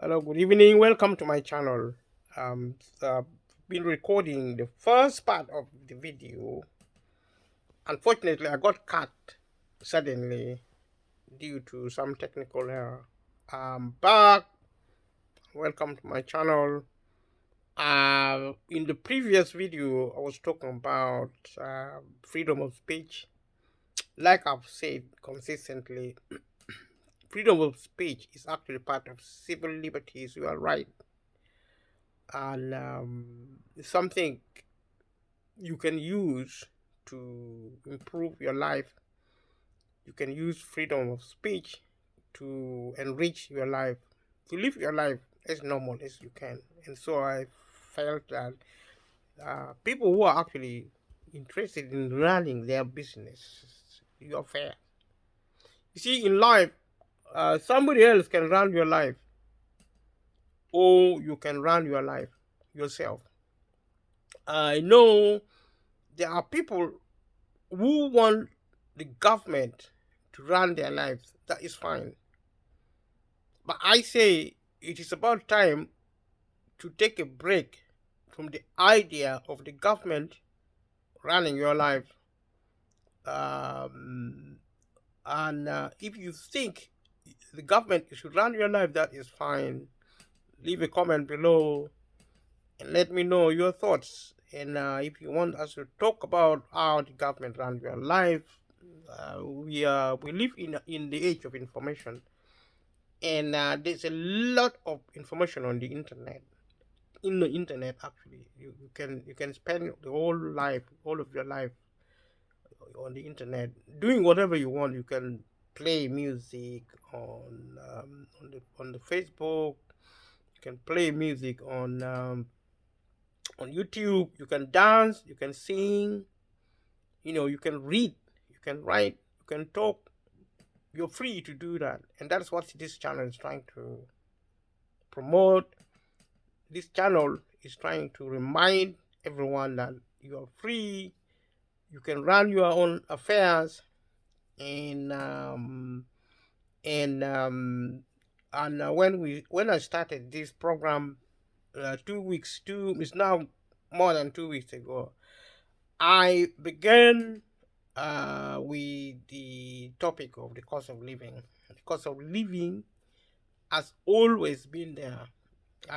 Hello, good evening. Welcome to my channel. Been recording the first part of the video. Unfortunately, I got cut suddenly due to some technical error. I'm back. Welcome to my channel. In the previous video, I was talking about freedom of speech. Like I've said consistently, freedom of speech is actually part of civil liberties. You are right, and it's something you can use to improve your life. You can use freedom of speech to enrich your life, to live your life as normal as you can. And so I felt that people who are actually interested in running their business, your affair. You see, in life, somebody else can run your life, or you can run your life yourself. I know there are people who want the government to run their lives. That is fine. But I say it is about time to take a break from the idea of the government running your life. Um, and if you think the government should run your life, that is fine. Leave a comment below and let me know your thoughts. And if you want us to talk about how the government runs your life, we live in the age of information, and there's a lot of information on the internet. In the internet, actually, you can spend the whole life, all of your life, on the internet, doing whatever you want. You can play music on the Facebook. You can play music on YouTube. You can dance. You can sing. You can read. You can write. You can talk. You're free to do that, and that's what this channel is trying to promote. This channel is trying to remind everyone that you are free. You can run your own affairs, and and um, when I started this program 2 weeks, two it's now more than 2 weeks ago. I began with the topic of the cost of living. The cost of living has always been there.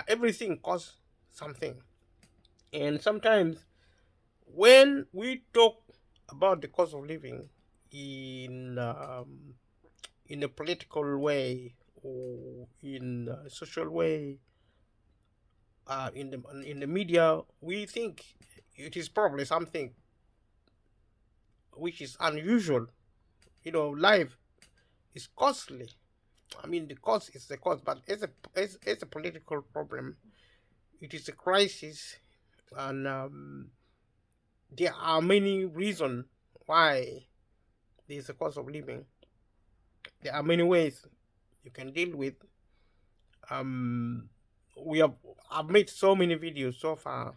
Everything costs something, and sometimes when we talk about the cost of living in a political way or in a social way, in the media, we think it is probably something which is unusual. Life is costly. I mean, the cost is the cost, but as a political problem, it is a crisis, and there are many reasons why there is a cost of living. There are many ways you can deal with. Um, we have I've made so many videos so far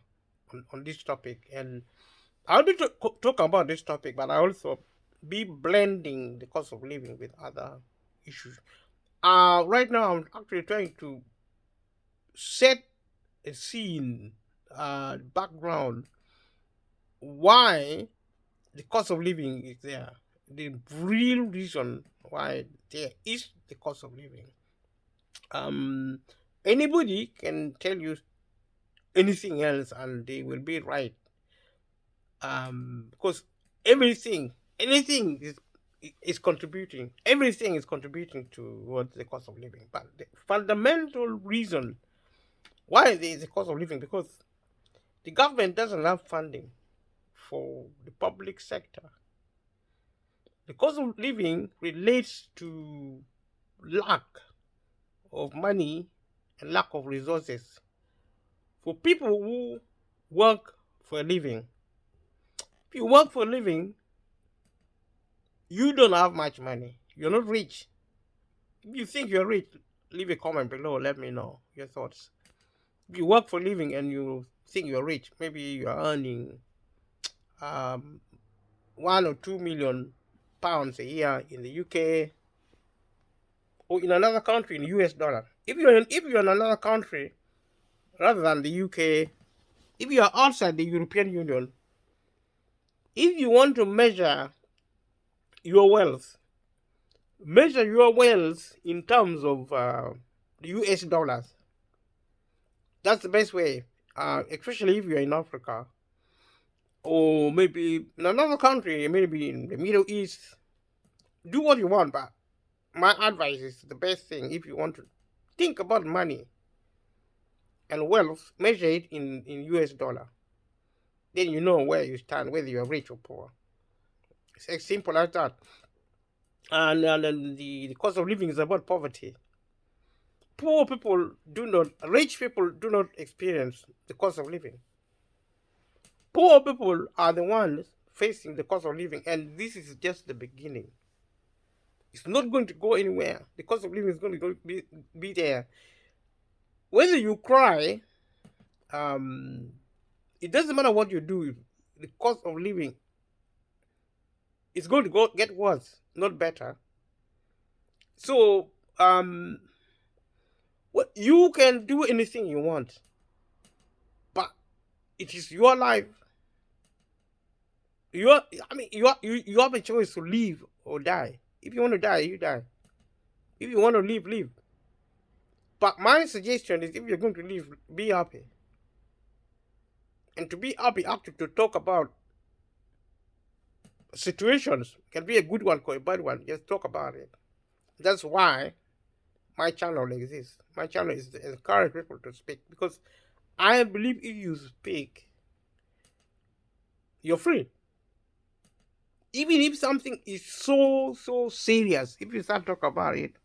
on this topic, and I'll be talking about this topic, but I also be blending the cost of living with other issues. Right now I'm actually trying to set a scene, background, why the cost of living is there, the real reason why there is the cost of living. Um, Anybody can tell you anything else, and they will be right. Because anything is contributing. Everything is contributing towards the cost of living. But the fundamental reason why there is a cost of living, because the government doesn't have funding for the public sector. The cost of living relates to lack of money and lack of resources for people who work for a living. If you work for a living, you don't have much money. You're not rich. If you think you're rich, leave a comment below. Let me know your thoughts. If you work for a living and you think you're rich, maybe you're earning um, 1 or 2 million pounds a year in the UK, or in another country in US dollar. If you're in another country rather than the UK, if you are outside the European Union, if you want to your wealth, measure your wealth in terms of US dollars. That's the best way, especially if you're in Africa or maybe in another country, maybe in the Middle East. Do what you want, but my advice is the best thing if you want to think about money and wealth, measure it in US dollar. Then you know where you stand, whether you're rich or poor. It's as simple as that. And the cost of living is about poverty. Rich people do not experience the cost of living. Poor people are the ones facing the cost of living, and this is just the beginning. It's not going to go anywhere. The cost of living is going to be there. Whether you cry, it doesn't matter what you do. The cost of living is going to get worse, not better. So, what you can do anything you want, but it is your life. You have a choice to live or die. If you want to die, you die. If you want to live, live. But my suggestion is, if you're going to live, be happy. And to be happy, after to talk about situations, can be a good one or a bad one, just talk about it. That's why my channel exists. My channel is to encourage people to speak, because I believe if you speak, you're free. Even if something is so serious, if you start talking about it,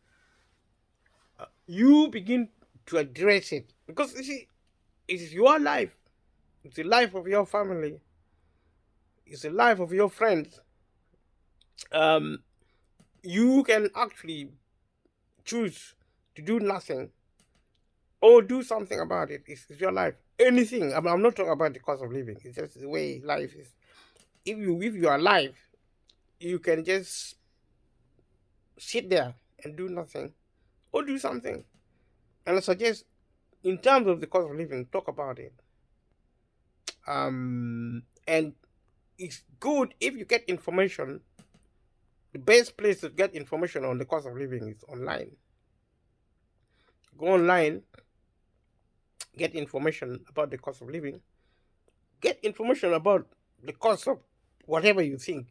you begin to address it, because you see, it is your life. It's the life of your family. It's the life of your friends. You can actually choose to do nothing or do something about it. It's your life. Anything. I'm not talking about the cost of living. It's just the way life is. If you are alive, you can just sit there and do nothing or do something. And I suggest, in terms of the cost of living, talk about it. And it's good if you get information. The best place to get information on the cost of living is online. Go online, get information about the cost of living, get information about the cost of whatever you think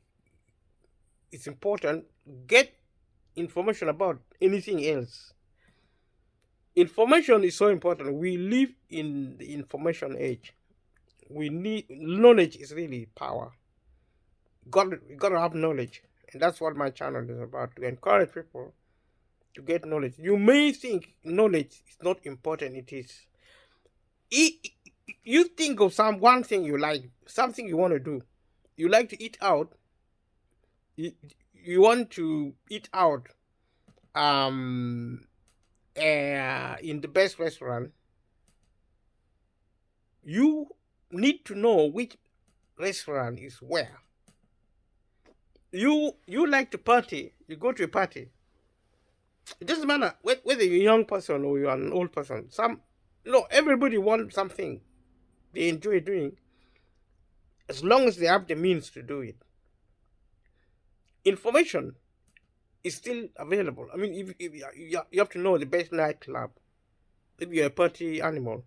is important, get information about anything else. Information is so important. We live in the information age. We need knowledge. Is really power. We gotta have knowledge, and that's what my channel is about, to encourage people to get knowledge. You may think knowledge is not important. It is. You think of one thing you like, something you want to do. You like to eat out. You want to eat out in the best restaurant. You need to know which restaurant is where. You like to party. You go to a party. It doesn't matter whether you're a young person or you're an old person. Everybody wants something they enjoy doing, as long as they have the means to do it. Information is still available. I mean, if you have to know the best nightclub. If you're a party animal,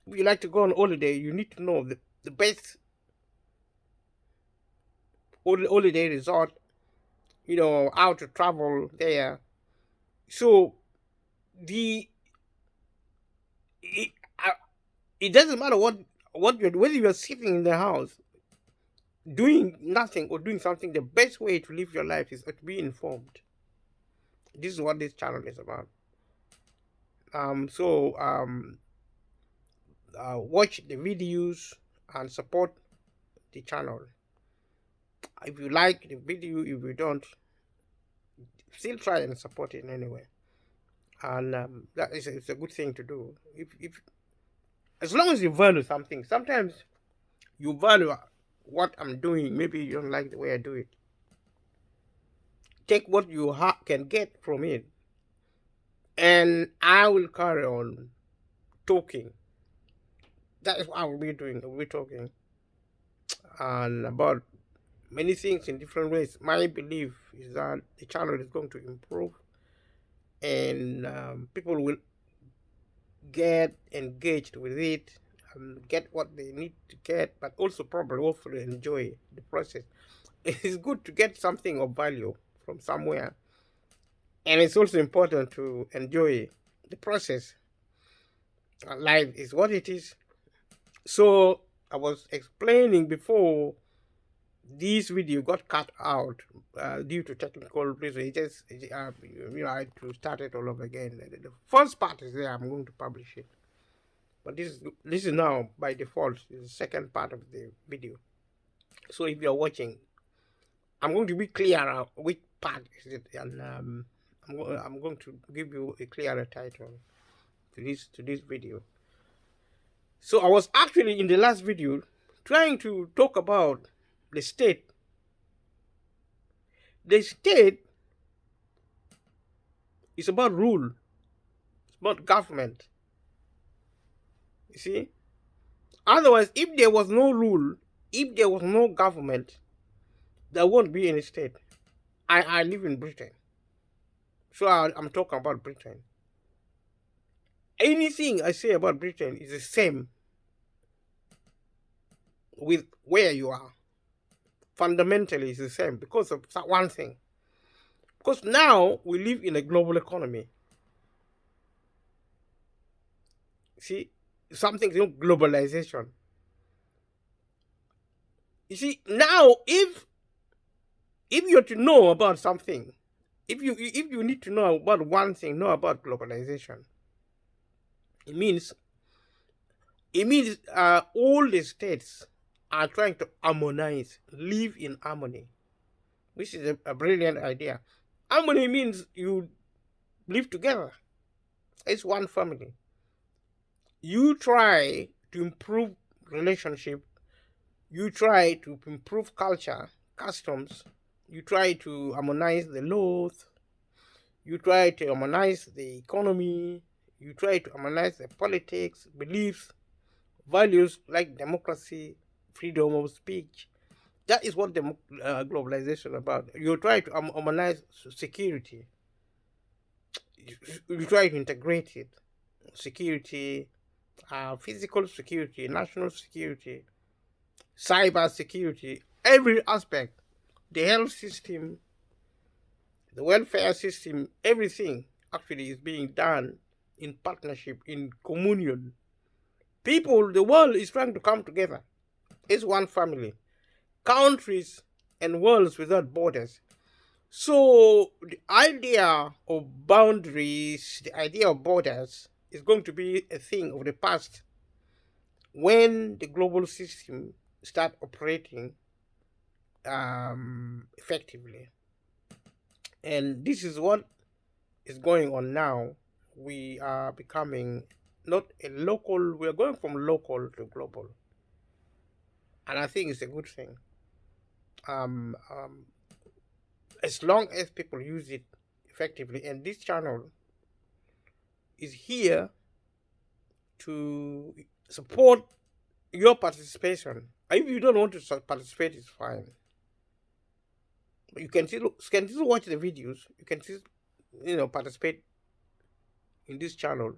if you like to go on holiday, you need to know the best holiday resort, how to travel there. So it doesn't matter whether you're sitting in the house doing nothing or doing something. The best way to live your life is to be informed. This is what this channel is about. Watch the videos and support the channel. If you like the video, if you don't, still try and support it anyway. And that is it's a good thing to do. If as long as you value something. Sometimes you value what I'm doing. Maybe you don't like the way I do it. Take what you can get from it and I will carry on talking. That is what I will be doing. I will be talking and about many things in different ways. My belief is that the channel is going to improve, and people will get engaged with it and get what they need to get, but also probably hopefully enjoy the process. It's good to get something of value from somewhere, and it's also important to enjoy the process. Life is what it is. So I was explaining before this video got cut out due to technical reasons. I had to start it all over again. The first part is there. I'm going to publish it, but this is now by default is the second part of the video. So if you're watching, I'm going to be clearer which part is it, and I'm going to give you a clearer title to this video. So I was actually in the last video trying to talk about the state. The state is about rule. It's about government. You see? Otherwise, if there was no rule, if there was no government, there won't be any state. I live in Britain. So I'm talking about Britain. Anything I say about Britain is the same with where you are. Fundamentally, it's the same because of one thing. Because now we live in a global economy. See, something globalization. You see, now if you're to know about something, if you need to know about one thing, know about globalization. It means all the states are trying to harmonize, live in harmony, which is a brilliant idea. Harmony means you live together. It's one family. You try to improve relationship. You try to improve culture, customs. You try to harmonize the laws. You try to harmonize the economy. You try to harmonize the politics, beliefs, values like democracy, freedom of speech. That is what the globalization is about. You try to harmonize security. You try to integrate it. Security, physical security, national security, cyber security, every aspect, the health system, the welfare system, everything actually is being done in partnership, in communion. People, the world is trying to come together. It's one family. Countries and worlds without borders. So the idea of boundaries, the idea of borders is going to be a thing of the past when the global system start operating effectively. And this is what is going on now. We are becoming not a local, we are going from local to global. And I think it's a good thing. As long as people use it effectively, and this channel is here to support your participation. If you don't want to participate, it's fine. But you can still watch the videos. You can still, participate in this channel.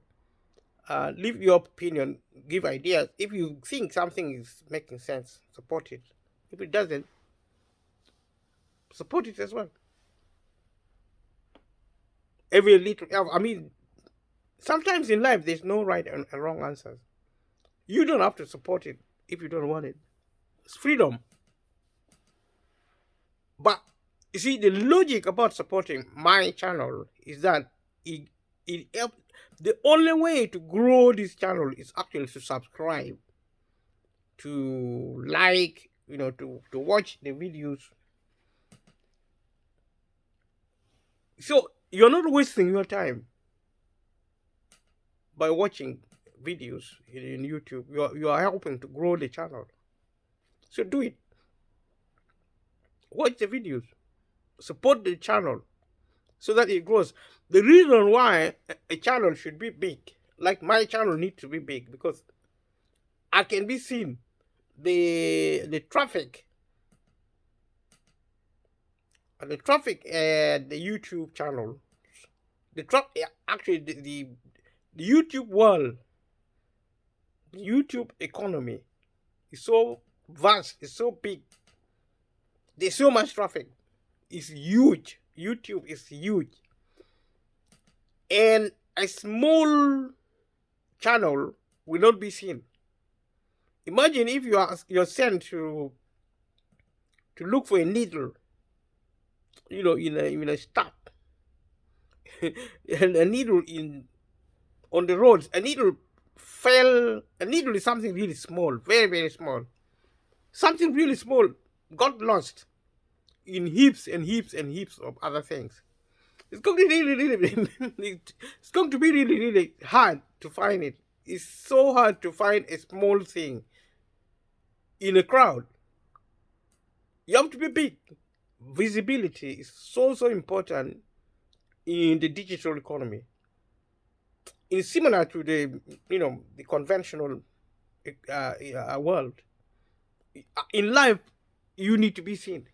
Leave your opinion, give ideas. If you think something is making sense, support it. If it doesn't, support it as well. Every little, sometimes in life there's no right and wrong answers. You don't have to support it if you don't want it. It's freedom. But you see, the logic about supporting my channel is that it helps. The only way to grow this channel is actually to subscribe, to like, to watch the videos. So you're not wasting your time by watching videos in YouTube. You are helping to grow the channel. So do it. Watch the videos. Support the channel. so that it grows. The reason why a channel should be big, like my channel needs to be big, because I can be seen. The traffic at the YouTube channel, actually the YouTube world, the YouTube economy is so vast, it's so big. There's so much traffic. It's huge. YouTube is huge. And a small channel will not be seen. Imagine if you're sent to look for a needle, in a stop, and a needle on the roads. A needle fell. A needle is something really small, very very small. Something really small got lost in heaps and heaps and heaps of other things. It's going to be it's going to be really really hard to find it. It's so hard to find a small thing in a crowd. You have to be big. Visibility is so important in the digital economy. It's similar to the conventional world. In life, you need to be seen,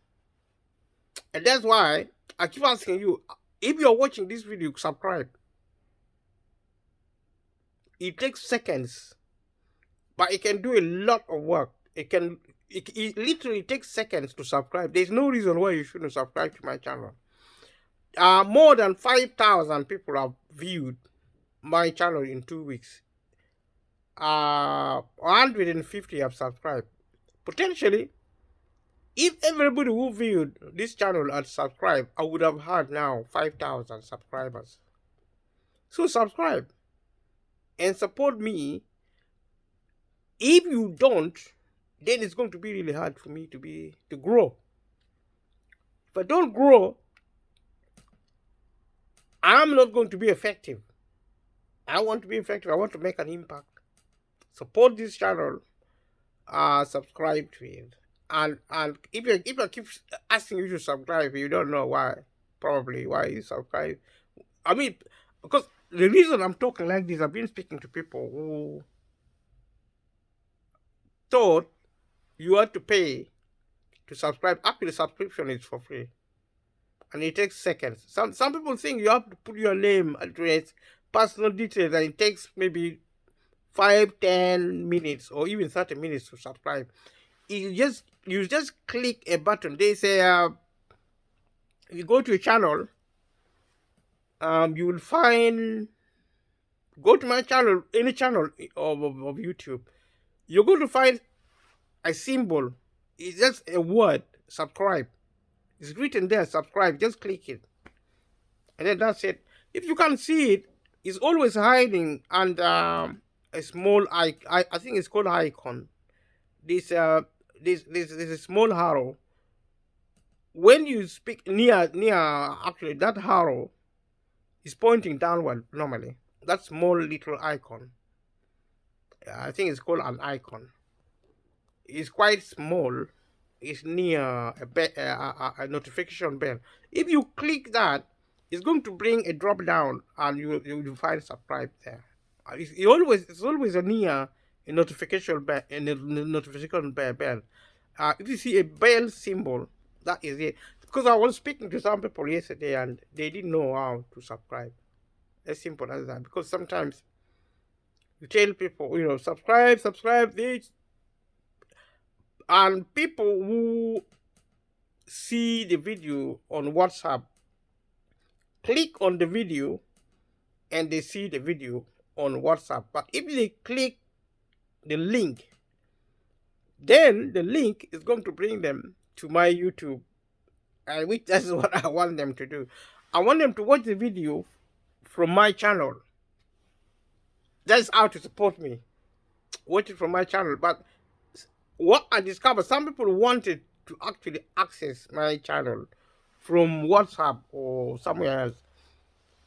and that's why I keep asking you, if you're watching this video, subscribe. It takes seconds, but it can do a lot of work. It literally takes seconds to subscribe. There's no reason why you shouldn't subscribe to my channel. More than 5,000 people have viewed my channel in 2 weeks. 150 have subscribed. Potentially, if everybody who viewed this channel had subscribed, I would have had now 5,000 subscribers. So subscribe and support me. If you don't, then it's going to be really hard for me to grow. If I don't grow, I'm not going to be effective. I want to be effective. I want to make an impact. Support this channel. Subscribe to it. And if I keep asking you to subscribe, you don't know why. Probably why you subscribe. I mean, because the reason I'm talking like this, I've been speaking to people who thought you had to pay to subscribe. Actually, the subscription is for free, and it takes seconds. Some people think you have to put your name, address, personal details, and it takes maybe 5-10 minutes or even 30 minutes to subscribe. You just click a button. They say you go to a channel, you will find, go to my channel, any channel of YouTube, you're going to find a symbol. It's just a word, subscribe. It's written there, subscribe. Just click it, and then that's it. If you can't see it, it's always hiding under a small I think it's called icon. This a small arrow. When you speak near, actually that arrow is pointing downward normally. That small little icon, I think it's called an icon. It's quite small. It's near a notification bell. If you click that, it's going to bring a drop down, and you find subscribe there. It's always near a notification bell. If you see a bell symbol, that is it. Because I was speaking to some people yesterday, and they didn't know how to subscribe. As simple as that. Because sometimes you tell people, subscribe this, and people who see the video on WhatsApp click on the video and they see the video on WhatsApp. But if they click the link, then the link is going to bring them to my YouTube, which that's what I want them to do. I want them to watch the video from my channel. That's how to support me. Watch it from my channel. But what I discovered, some people wanted to actually access my channel from WhatsApp or somewhere else.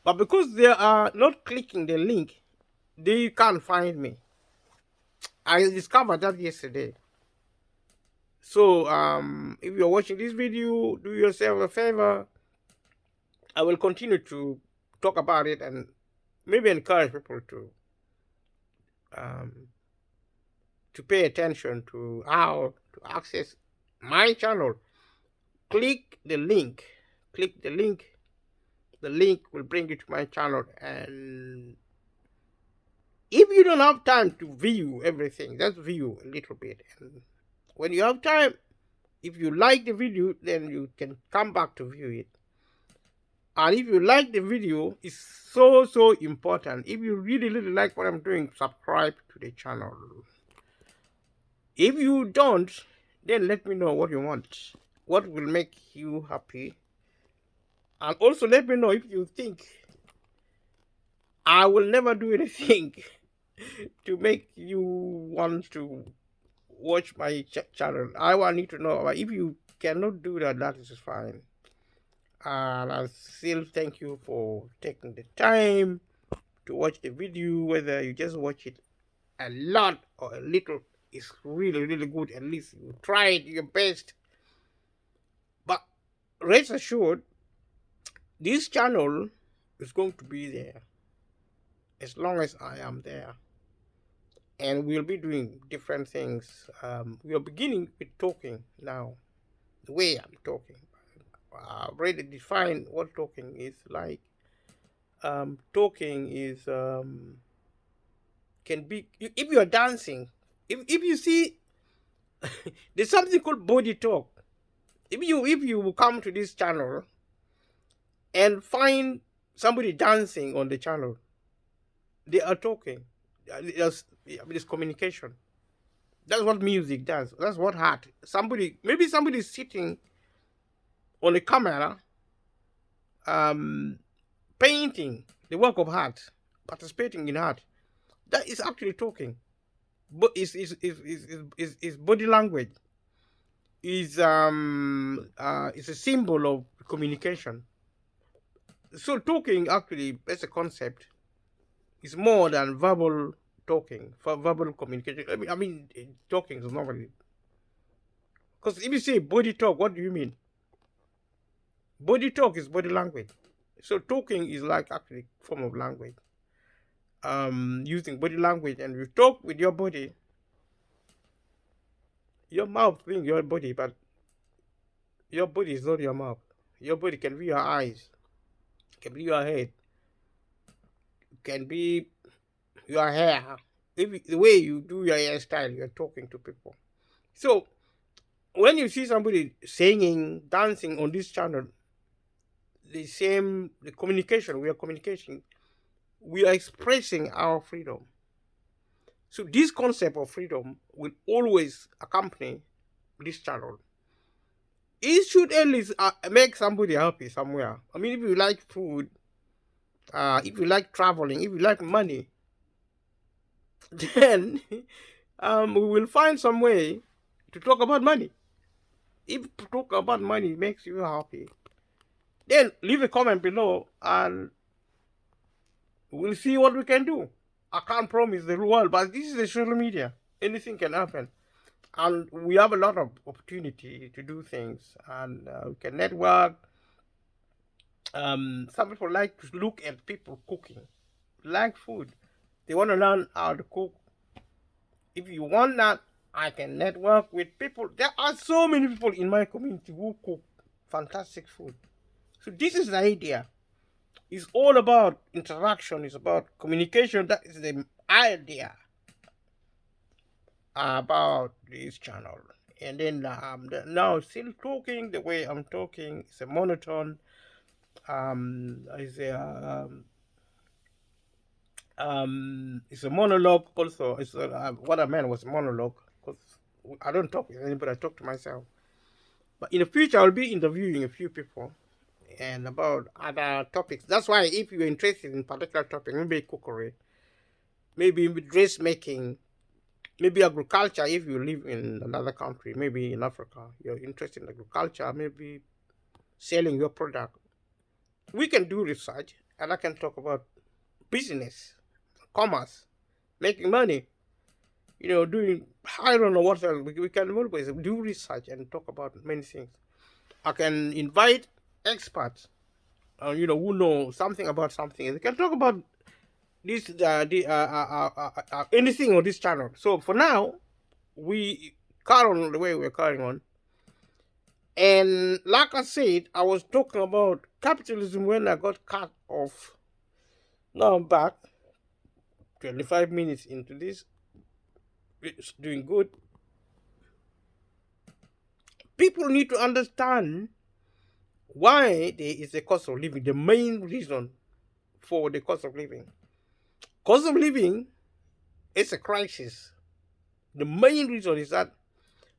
But because they are not clicking the link, they can't find me. I discovered that yesterday. So if you're watching this video, do yourself a favor. I will continue to talk about it and maybe encourage people um, to pay attention to how to access my channel. Click the link. Click the link. The link will bring you to my channel. And if you don't have time to view everything, just view a little bit. And when you have time, if you like the video, then you can come back to view it. And if you like the video, it's so important. If you really like what I'm doing, subscribe to the channel. If you don't, then let me know what you want, what will make you happy. And also let me know if you think I will never do anything to make you want to watch my channel. I want you to know. But if you cannot do that, that is fine. And I still thank you for taking the time to watch the video, whether you just watch it a lot or a little. It's really good. At least you tried your best. But rest assured, this channel is going to be there as long as I am there. And we'll be doing different things. We are beginning with talking now, the way I'm talking. I've already defined what talking is like. Talking is can be if you are dancing. If you see, there's something called body talk. If you come to this channel and find somebody dancing on the channel, they are talking. There's communication. That's what music does. That's what art. Maybe somebody is sitting on a camera, painting the work of art, participating in art. That is actually talking. But is body language. Is a symbol of communication. So talking actually, as a concept, is more than verbal talking, for verbal communication. I mean talking is normally. Because if you say body talk, what do you mean? Body talk is body language. So talking is like actually a form of language. Using body language, and you talk with your body. Your mouth being your body, but your body is not your mouth. Your body can be your eyes, can be your head, can be your hair. The way you do your hairstyle, you're talking to people. So when you see somebody singing, dancing on this channel, the communication, we are communicating, we are expressing our freedom. So this concept of freedom will always accompany this channel. It should at least make somebody happy somewhere. I mean, if you like food, if you like traveling, if you like money, then we will find some way to talk about money. If talk about money makes you happy, then leave a comment below and we'll see what we can do. I can't promise the world, but this is a social media. Anything can happen. And we have a lot of opportunity to do things. And we can network. Some people like to look at people cooking, like food. They want to learn how to cook. If you want that, I can network with people. There are so many people in my community who cook fantastic food. So this is the idea. It's all about interaction. It's about communication. That is the idea about this channel. And then now still talking the way I'm talking. It's a monotone. It's a monologue also. It's what I meant was monologue, because I don't talk with anybody. I talk to myself. But in the future, I'll be interviewing a few people and about other topics. That's why if you're interested in particular topic, maybe cookery, maybe dressmaking, maybe agriculture, if you live in another country, maybe in Africa, you're interested in agriculture, maybe selling your product, we can do research, and I can talk about business, commerce, making money, doing, I don't know what else. We can always do research and talk about many things. I can invite experts who know something about something. They can talk about this, anything on this channel. So for now, we carry on the way we're carrying on. And like I said, I was talking about capitalism when I got cut off. Now I'm back, 25 minutes into this. It's doing good. People need to understand why there is a cost of living, the main reason for the cost of living. Cost of living is a crisis. The main reason is that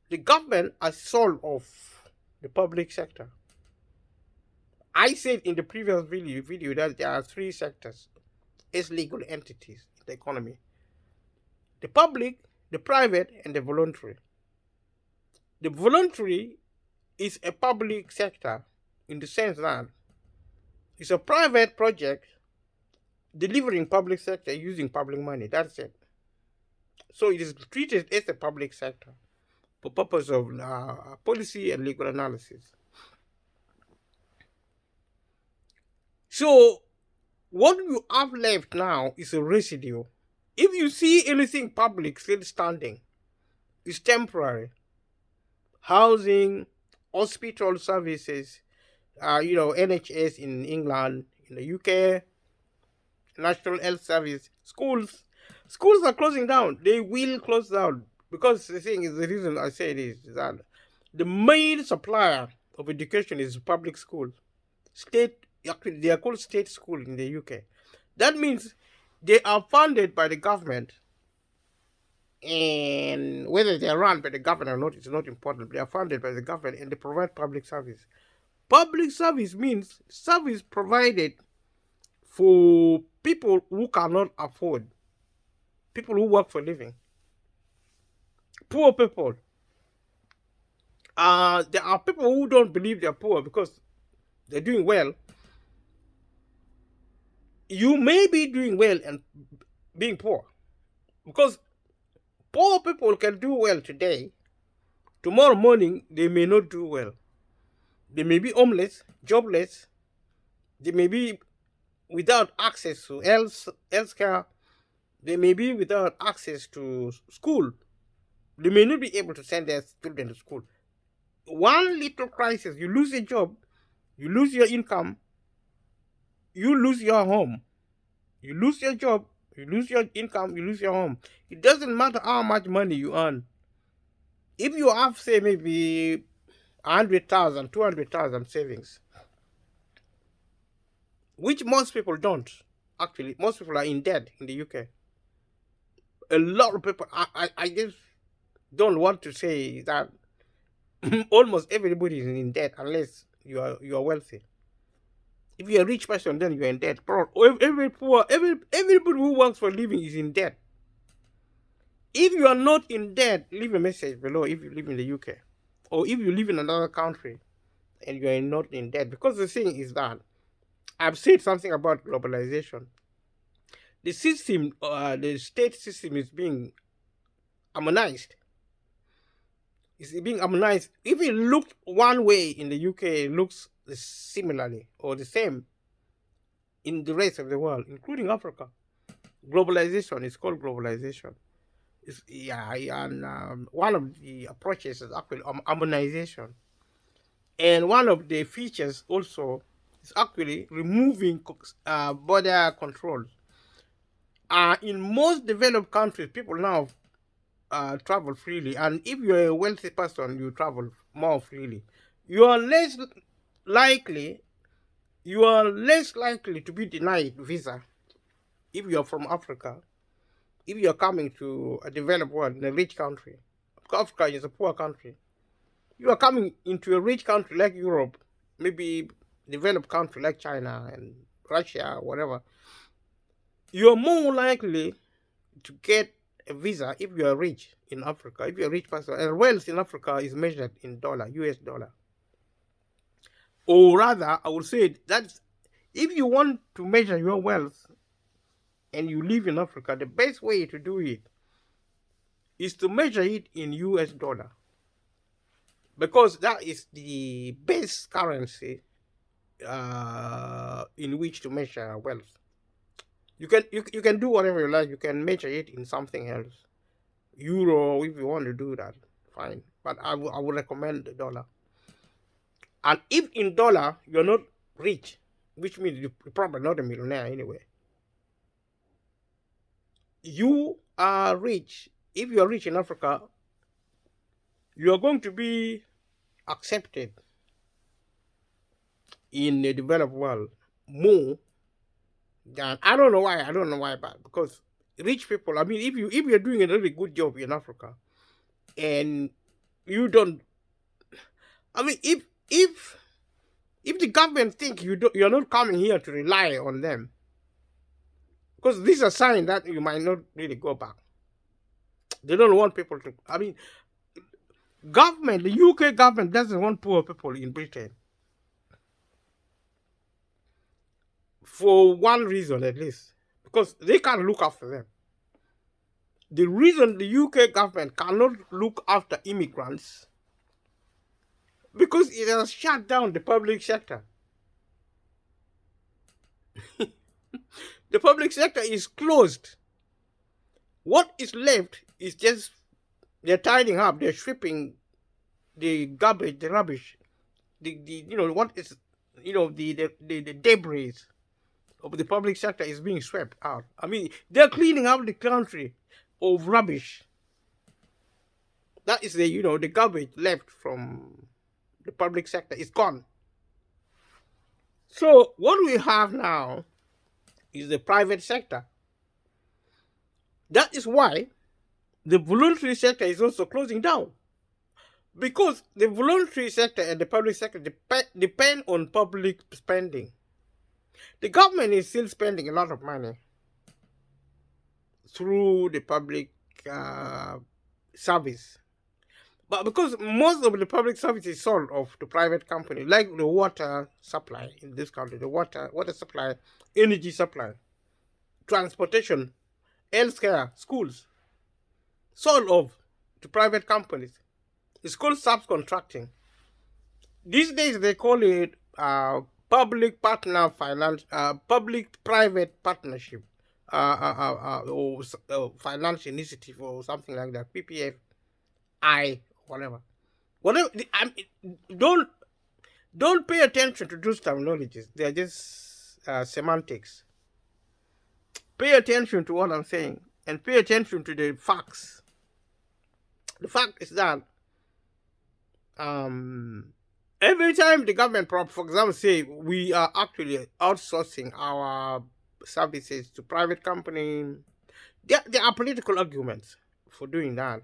the government has sold off the public sector. I said in the previous video that there are three sectors as legal entities in the economy: the public, the private, and the voluntary. The voluntary is a public sector in the sense that it's a private project delivering public sector using public money. That's it. So it is treated as a public sector for purpose of policy and legal analysis. So what you have left now is a residue. If you see anything public still standing, it's temporary. Housing, hospital services, NHS in England, in the UK, National Health Service, schools. Schools are closing down. They will close down because the thing is, the reason I say this is that the main supplier of education is public schools. Actually, they are called state schools in the UK. That means they are funded by the government, and whether they are run by the government or not is not important. They are funded by the government and they provide public service. Public service means service provided for people who cannot afford, people who work for a living, poor people. There are people who don't believe they're poor because they're doing well. You may be doing well and being poor, because poor people can do well today. Tomorrow morning, they may not do well. They may be homeless, jobless. They may be without access to health care. They may be without access to school. They may not be able to send their children to school. One little crisis, you lose a job, you lose your income, you lose your home. You lose your job, you lose your income, you lose your home. It doesn't matter how much money you earn. If you have, say, maybe 100,000, 200,000 savings, which most people don't. Actually, most people are in debt in the UK. A lot of people, I just don't want to say that almost everybody is in debt unless you are wealthy. If you're a rich person, then you're in debt. Bro, everybody who works for a living is in debt. If you are not in debt, leave a message below if you live in the UK. Or if you live in another country and you are not in debt. Because the thing is that I've said something about globalization. The system, the state system is being harmonized. It's being harmonized. If it looked one way in the UK, it looks similarly or the same in the rest of the world, including Africa. Globalization is called globalization. And one of the approaches is actually harmonization. And one of the features also is actually removing border controls. In most developed countries, people now travel freely, and if you're a wealthy person, you travel more freely. You are less likely to be denied visa if you're from Africa. If you're coming to a developed world in a rich country, Africa is a poor country. You are coming into a rich country like Europe, maybe developed country like China and Russia, whatever. You're more likely to get a visa if you are rich in Africa, if you're a rich person. And wealth in Africa is measured in dollar, US dollar. Or rather, I would say that if you want to measure your wealth and you live in Africa, the best way to do it is to measure it in US dollar. Because that is the best currency in which to measure wealth. You can do whatever you like. You can measure it in something else. Euro, if you want to do that, fine. But I would recommend the dollar. And if in dollar you're not rich, which means you're probably not a millionaire anyway, you are rich. If you are rich in Africa, you are going to be accepted in the developed world more than, I don't know why, but because rich people, I mean, if you're doing a really good job in Africa and you don't, I mean, if the government think you're not coming here to rely on them, because this is a sign that you might not really go back. They don't want people to, I mean, government, the UK government doesn't want poor people in Britain. For one reason at least, because they can't look after them. The reason the UK government cannot look after immigrants, because it has shut down the public sector. The public sector is closed. What is left is just they're tidying up, they're sweeping the garbage, the rubbish, the you know what is, you know, the debris of the public sector is being swept out. I mean, they're cleaning up the country of rubbish. That is the, you know, the garbage left from the public sector is gone. So what we have now is the private sector. That is why the voluntary sector is also closing down. Because the voluntary sector and the public sector depend on public spending. The government is still spending a lot of money through the public service. But because most of the public service is sold off to private companies, like the water supply in this country, the water supply, energy supply, transportation, healthcare, schools, sold off to private companies. It's called subcontracting. These days they call it public-private partnership, or finance initiative or something like that, PPFI, whatever. Don't pay attention to those terminologies. They are just semantics. Pay attention to what I'm saying and pay attention to the facts. The fact is that every time the government, for example, say we are actually outsourcing our services to private companies, there are political arguments for doing that.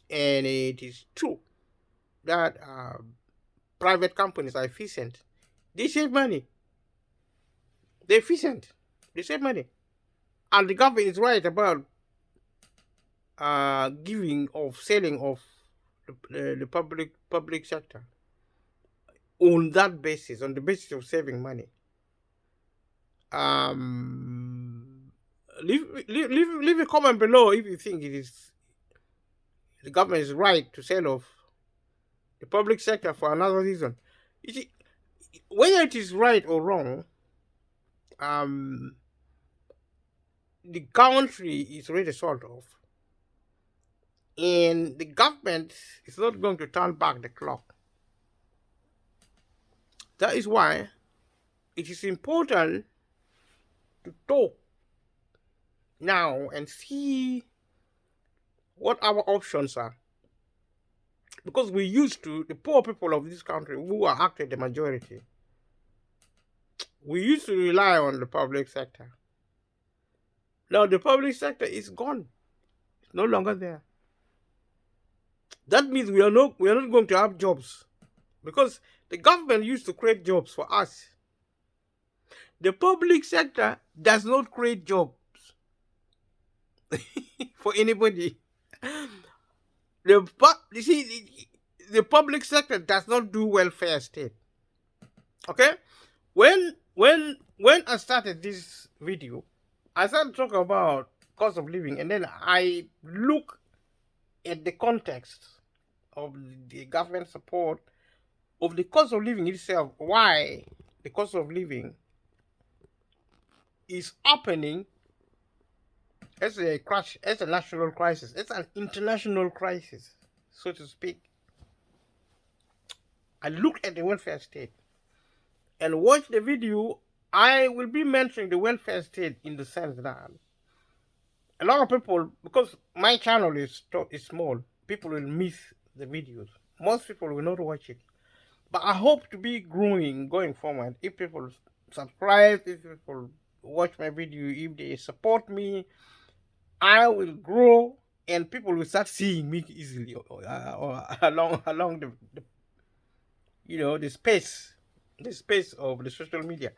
And it is true that private companies are efficient. They save money. They're efficient. They save money. And the government is right about selling off the public sector on that basis, on the basis of saving money. Leave a comment below if you think the government is right to sell off the public sector for another reason. You see, whether it is right or wrong, the country is already sold off, and the government is not going to turn back the clock. That is why it is important to talk now and see what our options are. Because the poor people of this country, who are actually the majority, we used to rely on the public sector. Now the public sector is gone. It's no longer there. That means we are not going to have jobs. Because the government used to create jobs for us. The public sector does not create jobs for anybody. You see, the public sector does not do welfare state. Okay? When I started this video, I started talking about cost of living, and then I look at the context of the government support of the cost of living itself. Why the cost of living is happening as a crash, as a national crisis. It's an international crisis, so to speak. I look at the welfare state and watch the video. I will be mentioning the welfare state in the sense that a lot of people, because my channel is small, people will miss the videos. Most people will not watch it. But I hope to be growing going forward. If people subscribe, if people watch my video, if they support me, I will grow and people will start seeing me easily or along the the space of the social media.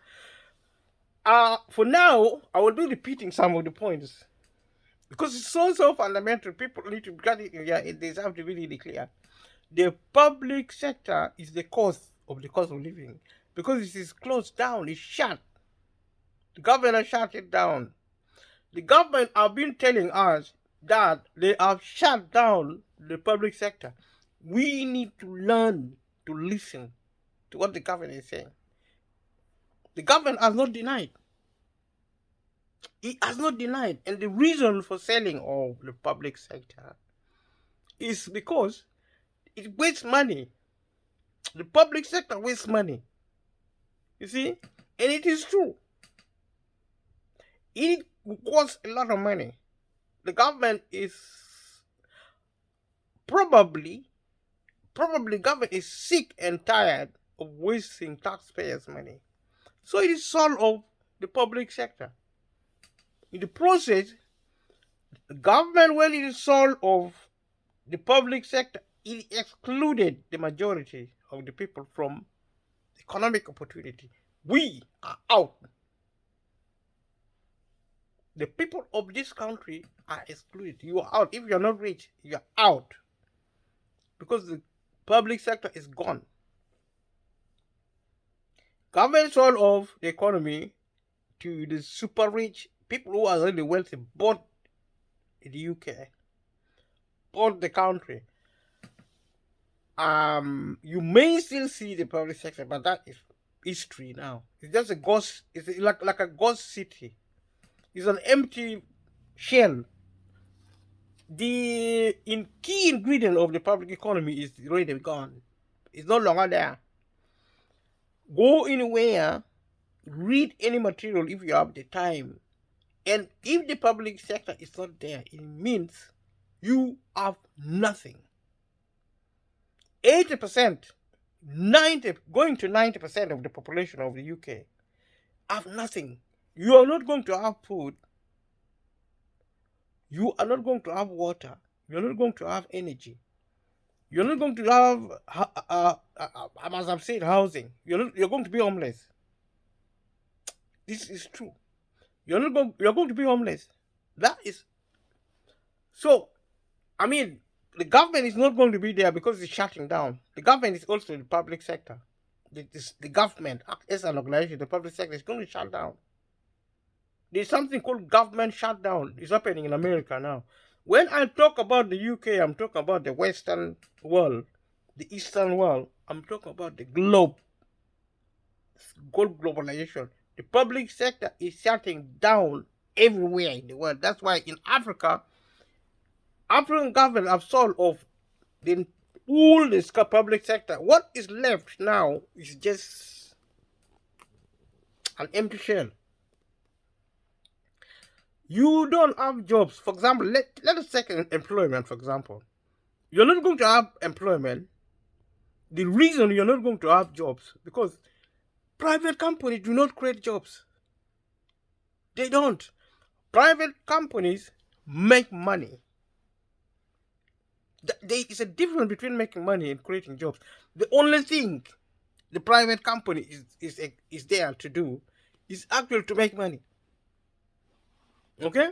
For now, I will be repeating some of the points because it's so fundamental. People need to get it. Yeah, it deserves to be really clear. The public sector is the cause of the cost of living because it is closed down. It's shut. The government shut it down. The government have been telling us that they have shut down the public sector. We need to learn to listen to what the government is saying. The government has not denied. It has not denied. And the reason for selling of the public sector is because it wastes money. The public sector wastes money. You see? And it is true. It costs a lot of money. The government is probably government is sick and tired of wasting taxpayers' money. So it is sold off the public sector. In the process, the government, when it is sold off the public sector, it excluded the majority of the people from economic opportunity. We are out. The people of this country are excluded. You are out. If you are not rich, you are out. Because the public sector is gone. Government sold off the economy to the super rich people who are really wealthy, bought the UK, bought the country. You may still see the public sector, but that is history now. It's just a ghost. It's like a ghost city. It's an empty shell. The key ingredient of the public economy is already gone. It's no longer there. Go anywhere, read any material if you have the time. And if the public sector is not there, it means you have nothing. 80%, 90% of the population of the UK have nothing. You are not going to have food. You are not going to have water. You're not going to have energy. You're not going to have, as I've said, housing. You're going to be homeless. This is true. You're going to be homeless. That is. So, I mean, the government is not going to be there because it's shutting down. The government is also the public sector. The government, as an organization, the public sector is going to shut down. There's something called government shutdown. It's happening in America now. When I talk about the UK, I'm talking about the Western world, the Eastern world. I'm talking about the globe. Globalization. The public sector is shutting down everywhere in the world. That's why in Africa, African governments have sold off all this public sector. What is left now is just an empty shell. You don't have jobs. For example, let us take employment, for example. You're not going to have employment. The reason you're not going to have jobs, because private companies do not create jobs. They don't. Private companies make money. There is a difference between making money and creating jobs. The only thing the private company is there to do is actually to make money. Okay?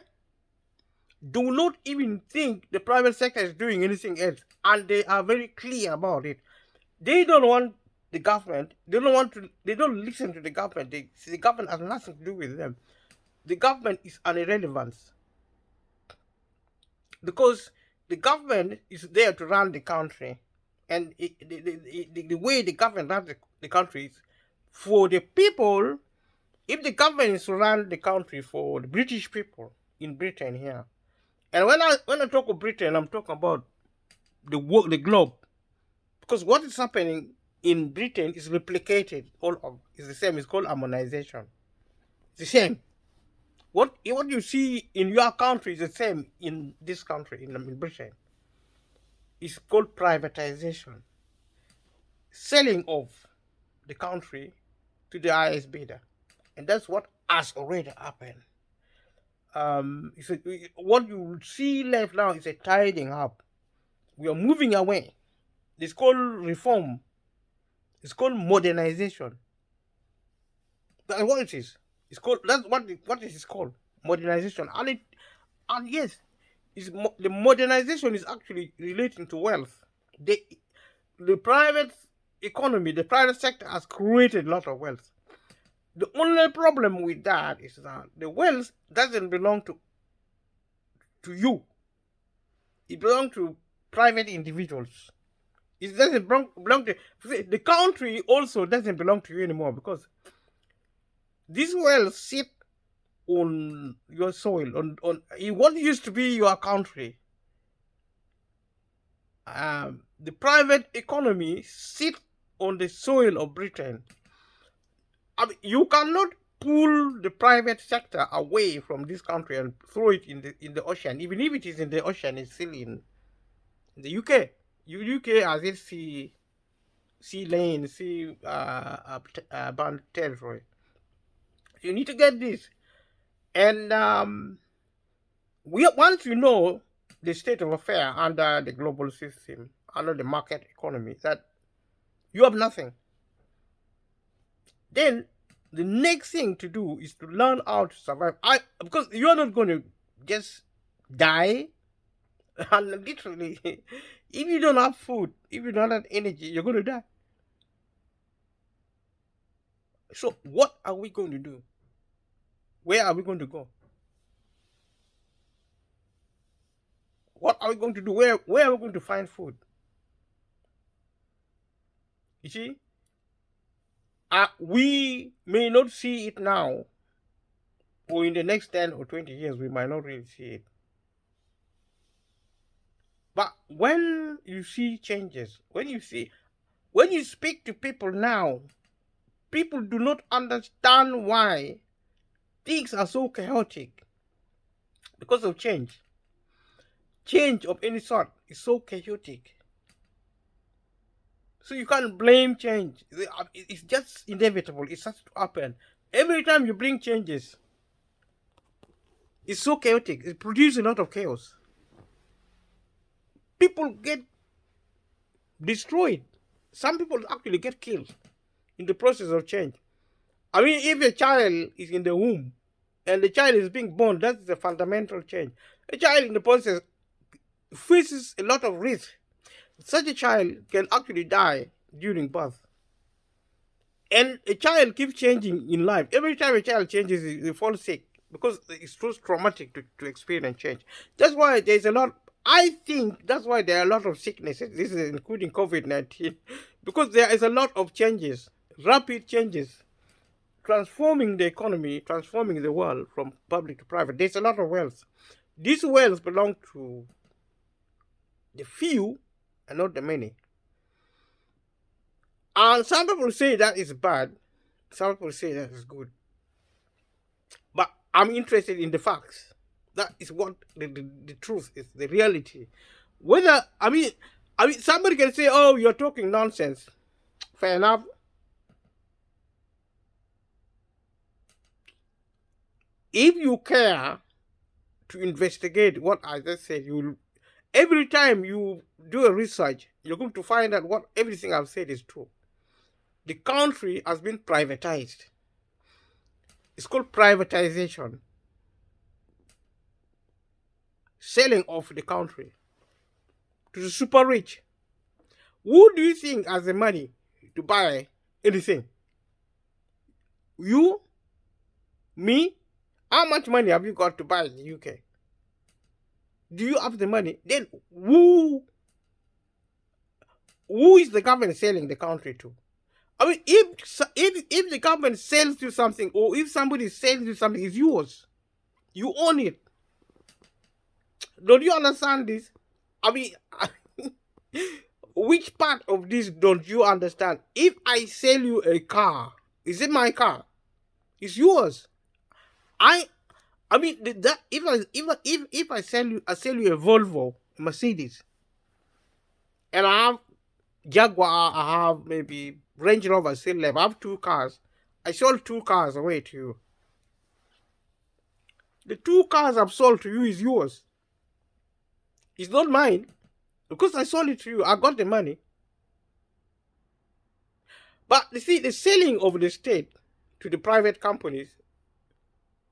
Do not even think the private sector is doing anything else, and they are very clear about it. They don't want the government. They don't listen to the government. The government has nothing to do with them. The government is an irrelevance because the government is there to run the country, and the way the government runs the country is for the people. If the government is to run the country for the British people in Britain here, and when I talk of Britain, I'm talking about the globe, because what is happening in Britain is replicated is the same. It's called harmonization. It's the same. What you see in your country is the same in this country, in Britain. It's called privatization, selling off the country to the highest bidder, and that's what has already happened. What you see left now is a tidying up. We are moving away. It's called reform. It's called modernization. That's what it is. It's called, that's what it is called, modernization. And yes, the modernization is actually relating to wealth. The private economy, the private sector has created a lot of wealth. The only problem with that is that the wealth doesn't belong to you. It belongs to private individuals. It doesn't belong to the country. Also doesn't belong to you anymore, because this wealth sit on your soil, on what used to be your country. The private economy sit on the soil of Britain. I mean, you cannot pull the private sector away from this country and throw it in the ocean. Even if it is in the ocean, it's still in the UK. UK has its sea lane, bound territory. You need to get this, and once you know the state of affairs under the global system, under the market economy, that you have nothing. Then the next thing to do is to learn how to survive. Because you are not going to just die. And literally, if you don't have food, if you don't have energy, you're going to die. So what are we going to do? Where are we going to go? What are we going to do? Where are we going to find food? You see? We may not see it now, or in the next 10 or 20 years, we might not really see it. But when you see changes, when you speak to people now, people do not understand why things are so chaotic because of change. Change of any sort is so chaotic. So you can't blame change. It's just inevitable. It has to happen. Every time you bring changes, it's so chaotic. It produces a lot of chaos. People get destroyed. Some people actually get killed in the process of change. I mean, if a child is in the womb and the child is being born, that's the fundamental change. A child in the process faces a lot of risk. Such a child can actually die during birth. And a child keeps changing in life. Every time a child changes, they fall sick because it's too traumatic to experience change. That's why there's a lot. I think that's why there are a lot of sicknesses. This is including COVID-19, because there is a lot of changes, rapid changes, transforming the economy, transforming the world from public to private. There's a lot of wealth. These wealth belong to the few and not the many. And some people say that is bad. Some people say that is good. But I'm interested in the facts. That is what the truth is, the reality. Whether, I mean, somebody can say, oh, you're talking nonsense. Fair enough. If you care to investigate what I just said, every time you do a research, you're going to find out what everything I've said is true. The country has been privatized. It's called privatization. Selling off the country to the super rich. Who do you think has the money to buy anything? You? Me? How much money have you got to buy in the UK? Do you have the money? Then who is the government selling the country to? I mean, if the government sells you something, or if somebody sells you something, it's yours. You own it. Don't you understand this? I mean, which part of this don't you understand? If I sell you a car, is it my car? It's yours. I mean that if I sell you a Volvo, Mercedes, and I have Jaguar, I have maybe Range Rover still left. I have two cars. I sold two cars away to you. The two cars I've sold to you is yours. It's not mine. Because I sold it to you, I got the money. But you see, the selling of the state to the private companies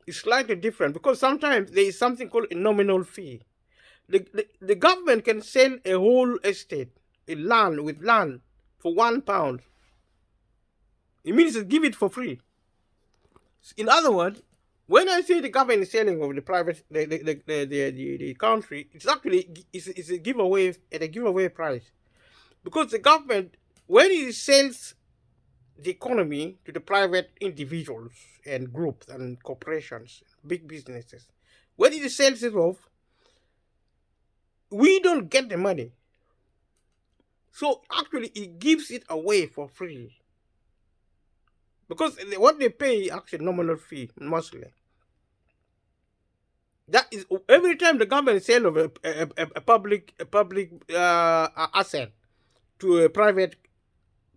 is slightly different, because sometimes there is something called a nominal fee. The government can sell a whole estate, a land with land, for £1. It means to give it for free. In other words, when I say the government is selling of the private, the country, it's actually it's a giveaway at a giveaway price, because the government, when it sells the economy to the private individuals and groups and corporations, big businesses, when it sells it off, we don't get the money. So actually, it gives it away for free, because what they pay actually nominal fee mostly. That is every time the government sell of a public asset to a private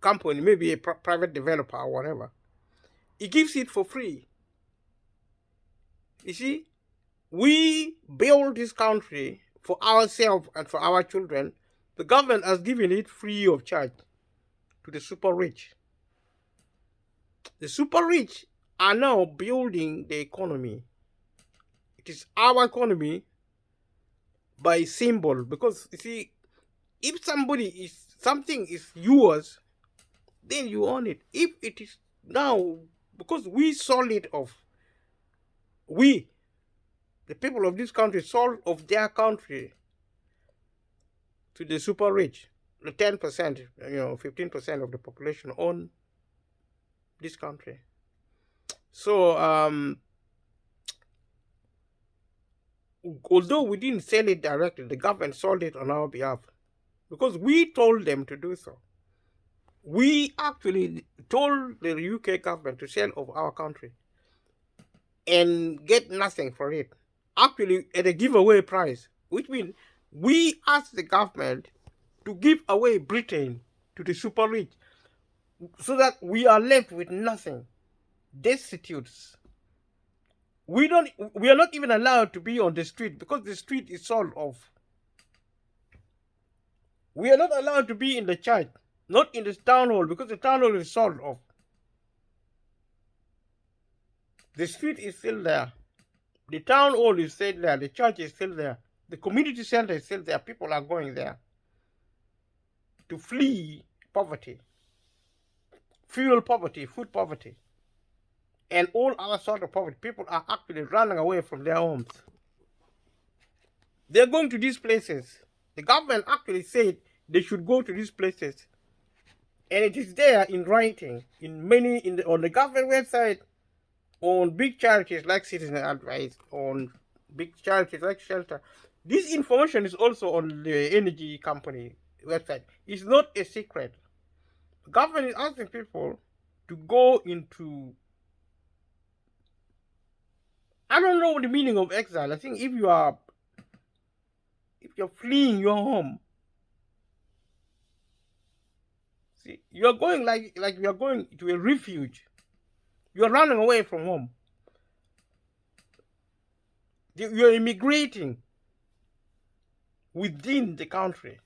company, maybe a private developer or whatever, it gives it for free. You see, we build this country for ourselves and for our children. The government has given it free of charge to the super rich. The super rich are now building the economy. It is our economy by symbol, because you see, if something is yours, then you own it. If it is now, because we sold it off, we, the people of this country, sold of their country to the super rich. The 10%, 15% of the population own this country. So, although we didn't sell it directly, the government sold it on our behalf, because we told them to do so. We actually told the UK government to sell of our country and get nothing for it, actually at a giveaway price, which means we asked the government to give away Britain to the super rich, so that we are left with nothing, destitutes. We are not even allowed to be on the street, because the street is sold off. We are not allowed to be in the church, not in the town hall, because the town hall is sold off. The street is still there. The town hall is still there. The church is still there. The community center is still there. People are going there to flee poverty, fuel poverty, food poverty, and all other sort of poverty. People are actually running away from their homes. They're going to these places. The government actually said they should go to these places, and it is there in writing, on the government website, on big charities like Citizen Advice, on big charities like Shelter. This information is also on the energy company website. It's not a secret. The government is asking people to go into, I don't know the meaning of exile. I think if you're fleeing your home, see, you're going like you're going to a refuge. You're running away from home. You're immigrating within the country.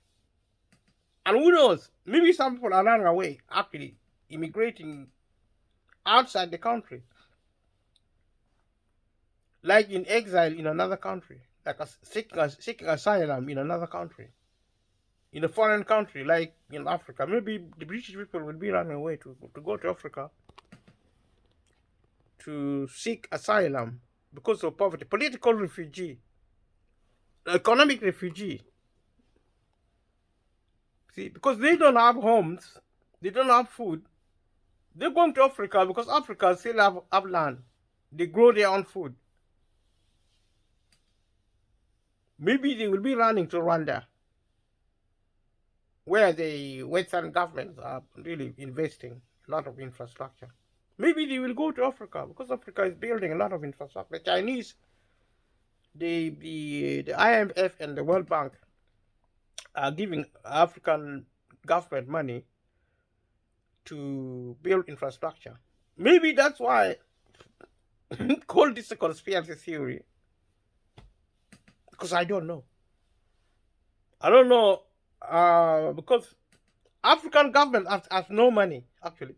And who knows, maybe some people are running away, actually immigrating outside the country, like in exile in another country, like seeking asylum in another country, in a foreign country, like in Africa. Maybe the British people will be running away to go to Africa to seek asylum because of poverty, political refugee, economic refugee. See, because they don't have homes, they don't have food, They're going to Africa because Africa still have land. They grow their own food. Maybe they will be running to Rwanda, where the Western governments are really investing a lot of infrastructure. Maybe they will go to Africa because Africa is building a lot of infrastructure. The Chinese, the IMF and the World Bank are giving African government money to build infrastructure. Maybe that's why call this a conspiracy theory. Because I don't know. I don't know. Because African government has no money, actually.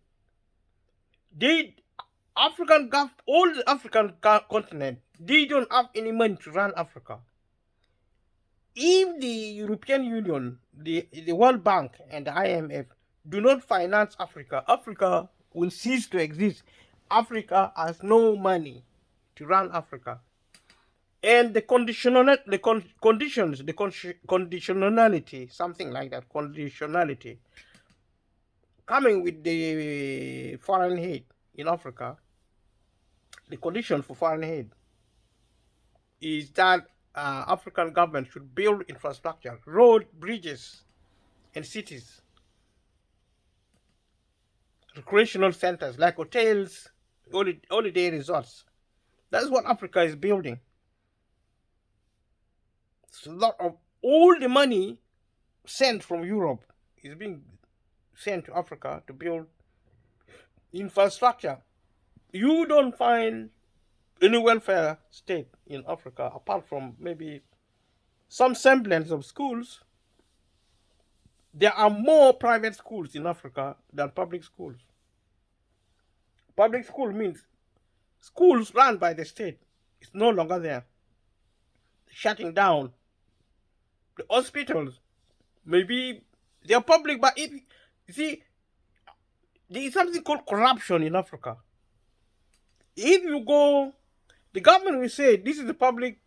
They all the African continent, they don't have any money to run Africa. If the European Union, the World Bank, and the IMF do not finance Africa, Africa will cease to exist. Africa has no money to run Africa. And the conditionality, something like that, conditionality, coming with the foreign aid in Africa, the condition for foreign aid is that African government should build infrastructure, road, bridges, and cities, recreational centers like hotels, holiday resorts. That's what Africa is building. It's a lot of all the money sent from Europe is being sent to Africa to build infrastructure. You don't find any welfare state in Africa apart from maybe some semblance of schools. There are more private schools in Africa than public schools. Public school means schools run by the state. It's no longer there. Shutting down. The hospitals, maybe they're public, but if you see, there is something called corruption in Africa. If you go, the government will say this is a public,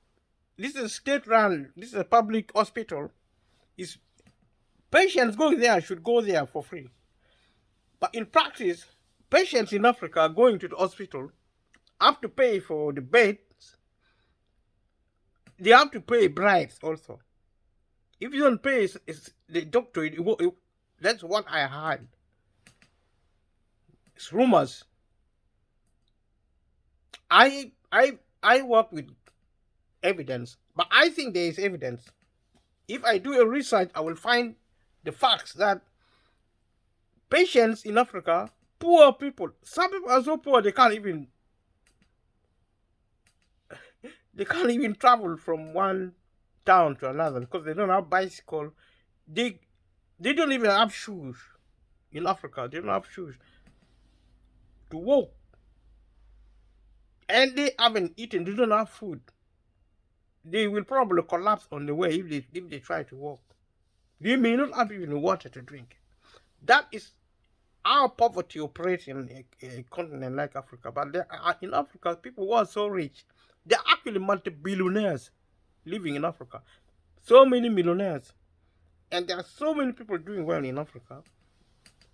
this is a state run, this is a public hospital. Is patients going there should go there for free. But in practice, patients in Africa going to the hospital have to pay for the beds. They have to pay bribes also. If you don't pay, it's the doctor. That's what I heard. It's rumors. I work with evidence, but I think there is evidence. If I do a research, I will find the facts that patients in Africa, poor people, some people are so poor they can't even travel from one town to another because they don't have bicycle. They don't even have shoes in Africa. They don't have shoes to walk. And they haven't eaten, they don't have food. They will probably collapse on the way if they try to walk. They may not have even water to drink. That is how poverty operates in a continent like Africa. But in Africa, people who are so rich, they're actually multi-billionaires living in Africa. So many millionaires. And there are so many people doing well in Africa.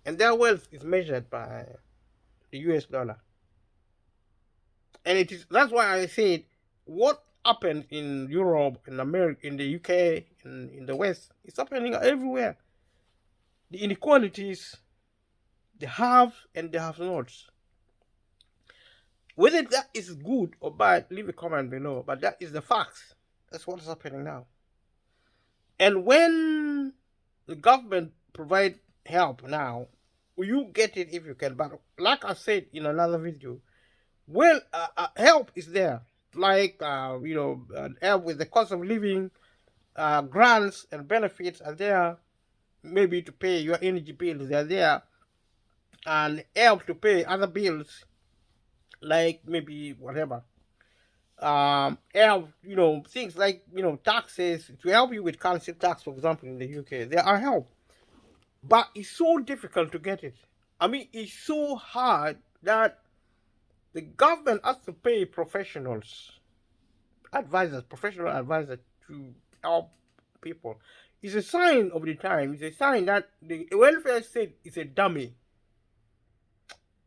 And their wealth is measured by the US dollar. And that's why I said what happened in Europe, in America, in the UK, in the West, it's happening everywhere. The inequalities, the have and the have nots. Whether that is good or bad, leave a comment below. But that is the facts. That's what's happening now. And when the government provide help now, you get it if you can. But like I said in another video, well, help is there. Like, help with the cost of living, grants and benefits are there. Maybe to pay your energy bills, they're there. And help to pay other bills, like maybe whatever. Help, things like, taxes, to help you with council tax, for example, in the UK. There are help. But it's so difficult to get it. I mean, it's so hard that the government has to pay professional advisors to help people. It's a sign of the time. It's a sign that the welfare state is a dummy.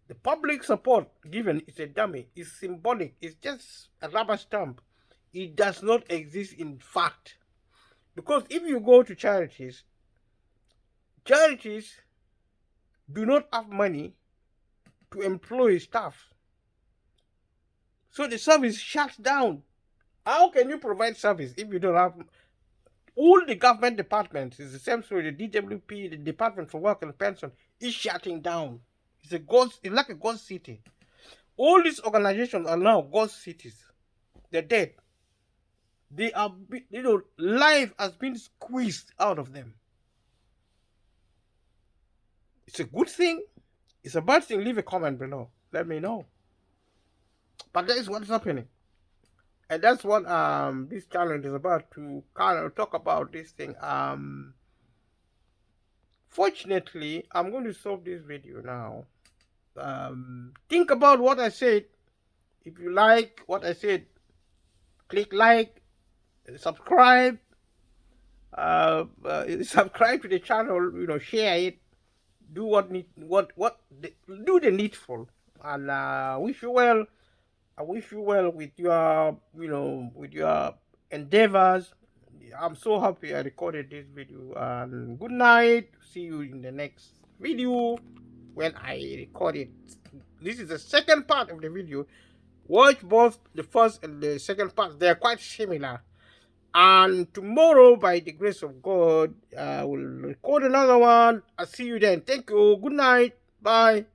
The public support given is a dummy, it's symbolic, it's just a rubber stamp. It does not exist in fact. Because if you go to charities do not have money to employ staff. So the service shuts down. How can you provide service if you don't have all the government departments? It's the same story. The DWP, the Department for Work and Pension, is shutting down. It's like a ghost city. All these organizations are now ghost cities. They're dead. They are, life has been squeezed out of them. It's a good thing. It's a bad thing. Leave a comment below. Let me know. But that is what's happening. And that's what this challenge is about, to kind of talk about this thing. Fortunately, I'm going to stop this video now. Think about what I said. If you like what I said, click like, subscribe, subscribe to the channel, share it, do do the needful, and wish you well. I wish you well with your, with your endeavors. I'm so happy I recorded this video, and good night. See you in the next video when I record it. This is the second part of the video. Watch both the first and the second part. They are quite similar. And tomorrow, by the grace of God, I will record another one. I'll see you then. Thank you. Good night. Bye.